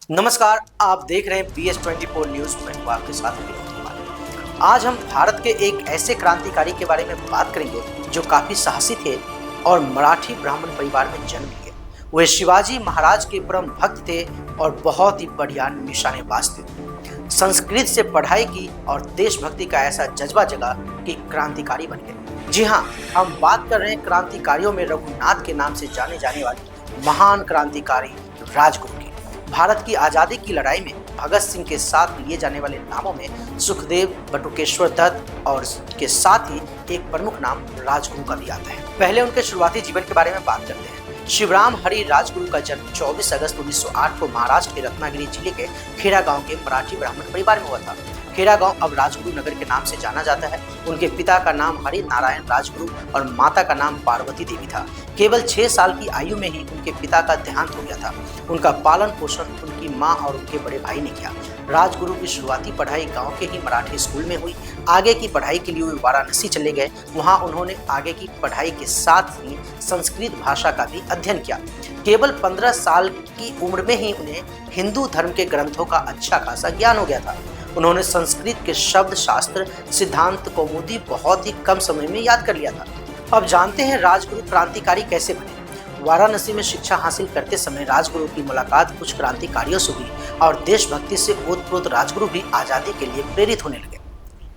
नमस्कार, आप देख रहे हैं BS24 न्यूज में हूं आपके साथ विनोद कुमार। आज हम भारत के एक ऐसे क्रांतिकारी के बारे में बात करेंगे जो काफी साहसी थे और मराठी ब्राह्मण परिवार में जन्म लिए। वे शिवाजी महाराज के परम भक्त थे और बहुत ही बढ़िया निशानेबाज थे। संस्कृत से पढ़ाई की और देशभक्ति का ऐसा जज्बा जगा कि क्रांतिकारी बन गए। जी हाँ, हम बात कर रहे हैं क्रांतिकारियों में रघुनाथ के नाम से जाने जाने वाले महान क्रांतिकारी राजगुरु की। भारत की आजादी की लड़ाई में भगत सिंह के साथ लिए जाने वाले नामों में सुखदेव, बटुकेश्वर दत्त और के साथ ही एक प्रमुख नाम राजगुरु का भी आता है। पहले उनके शुरुआती जीवन के बारे में बात करते हैं। शिवराम हरि राजगुरु का जन्म 24 अगस्त 1908 को महाराष्ट्र के रत्नागिरी जिले के खेड़ा गांव के मराठी ब्राह्मण परिवार में हुआ था। खेड़ा गांव अब राजगुरु नगर के नाम से जाना जाता है। उनके पिता का नाम हरि नारायण राजगुरु और माता का नाम पार्वती देवी था। केवल 6 साल की आयु में ही उनके पिता का देहांत हो गया था। उनका पालन पोषण उनकी मां और उनके बड़े भाई ने किया। राजगुरु की शुरुआती पढ़ाई गांव के ही मराठी स्कूल में हुई। आगे की पढ़ाई के लिए वे वाराणसी चले गए। वहां उन्होंने आगे की पढ़ाई के साथ ही संस्कृत भाषा का भी अध्ययन किया। केवल 15 साल की उम्र में ही उन्हें हिंदू धर्म के ग्रंथों का अच्छा खासा ज्ञान हो गया था। उन्होंने संस्कृत के शब्द शास्त्र, सिद्धांत, कौमुदी बहुत ही कम समय में याद कर लिया था। अब जानते हैं राजगुरु क्रांतिकारी कैसे बने। वाराणसी में शिक्षा हासिल करते समय राजगुरु की मुलाकात कुछ क्रांतिकारियों से हुई और देशभक्ति से ओतप्रोत राजगुरु भी आजादी के लिए प्रेरित होने लगे।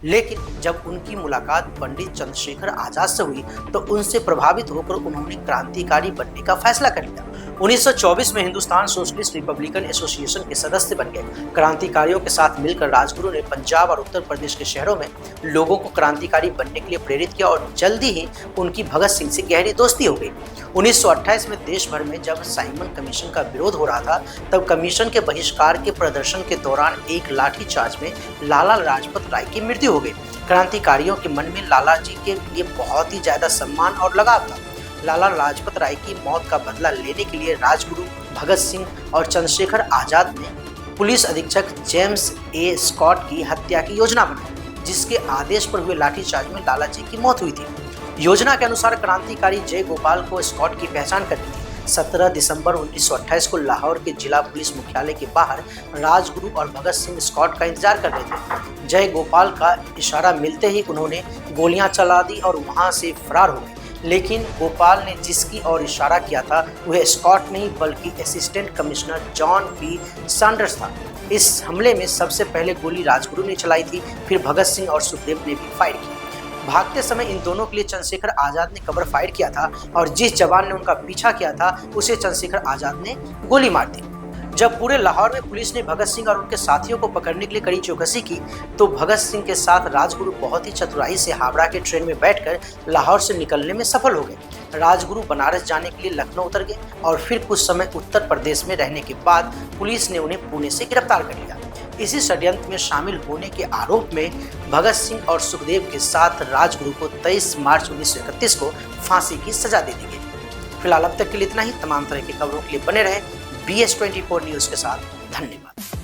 लेकिन जब उनकी मुलाकात पंडित चंद्रशेखर आजाद से हुई तो उनसे प्रभावित होकर उन्होंने क्रांतिकारी बनने का फैसला कर लिया। 1924 में हिंदुस्तान सोशलिस्ट रिपब्लिकन एसोसिएशन के सदस्य बन गए। क्रांतिकारियों के साथ मिलकर राजगुरु ने पंजाब और उत्तर प्रदेश के शहरों में लोगों को क्रांतिकारी बनने के लिए प्रेरित किया और जल्दी ही उनकी भगत सिंह से गहरी दोस्ती हो गई। 1928 में देश भर में जब साइमन कमीशन का विरोध हो रहा था तब कमीशन के बहिष्कार के प्रदर्शन के दौरान एक लाठीचार्ज में लाला लाजपत राय की मृत्यु हो गई। क्रांतिकारियों के मन में लाला जी के लिए बहुत ही ज्यादा सम्मान और लगाव था। लाला लाजपत राय की मौत का बदला लेने के लिए राजगुरु, भगत सिंह और चंद्रशेखर आजाद ने पुलिस अधीक्षक जेम्स ए स्कॉट की हत्या की योजना बनाई, जिसके आदेश पर हुए लाठीचार्ज में लाला जी की मौत हुई थी। योजना के अनुसार क्रांतिकारी जय गोपाल को स्कॉट की पहचान करनी थी। 17 दिसंबर 1928 को लाहौर के जिला पुलिस मुख्यालय के बाहर राजगुरु और भगत सिंह स्कॉट का इंतजार कर रहे थे। जय गोपाल का इशारा मिलते ही उन्होंने गोलियां चला दी और वहां से फरार हो गए। लेकिन गोपाल ने जिसकी ओर इशारा किया था वह स्कॉट नहीं बल्कि assistant commissioner John P Sanders था। इस हमले में सबसे पहले गोली राजगुरु ने चलाई थी, फिर भगत सिंह और सुखदेव ने भी फायर की। भागते समय इन दोनों के लिए चंद्रशेखर आजाद ने कवर फायर किया था और जिस जवान ने उनका पीछा किया था उसे चंद्रशेखर आजाद ने गोली मार दी। जब पूरे लाहौर में पुलिस ने भगत सिंह और उनके साथियों को पकड़ने के लिए कड़ी चौकसी की तो भगत सिंह के साथ राजगुरु बहुत ही चतुराई से हावड़ा के ट्रेन में बैठकर लाहौर से निकलने में सफल हो गए। राजगुरु बनारस जाने के लिए लखनऊ उतर गए और फिर कुछ समय उत्तर प्रदेश में रहने के बाद पुलिस ने उन्हें पुणे से गिरफ्तार कर लिया। इसी षड्यंत्र में शामिल होने के आरोप में भगत सिंह और सुखदेव के साथ राजगुरु को 23 मार्च 1931 को फांसी की सजा दे दी गई। फिलहाल अब तक के लिए इतना ही। तमाम तरह की खबरों के लिए बने रहे BS24 न्यूज के साथ। धन्यवाद।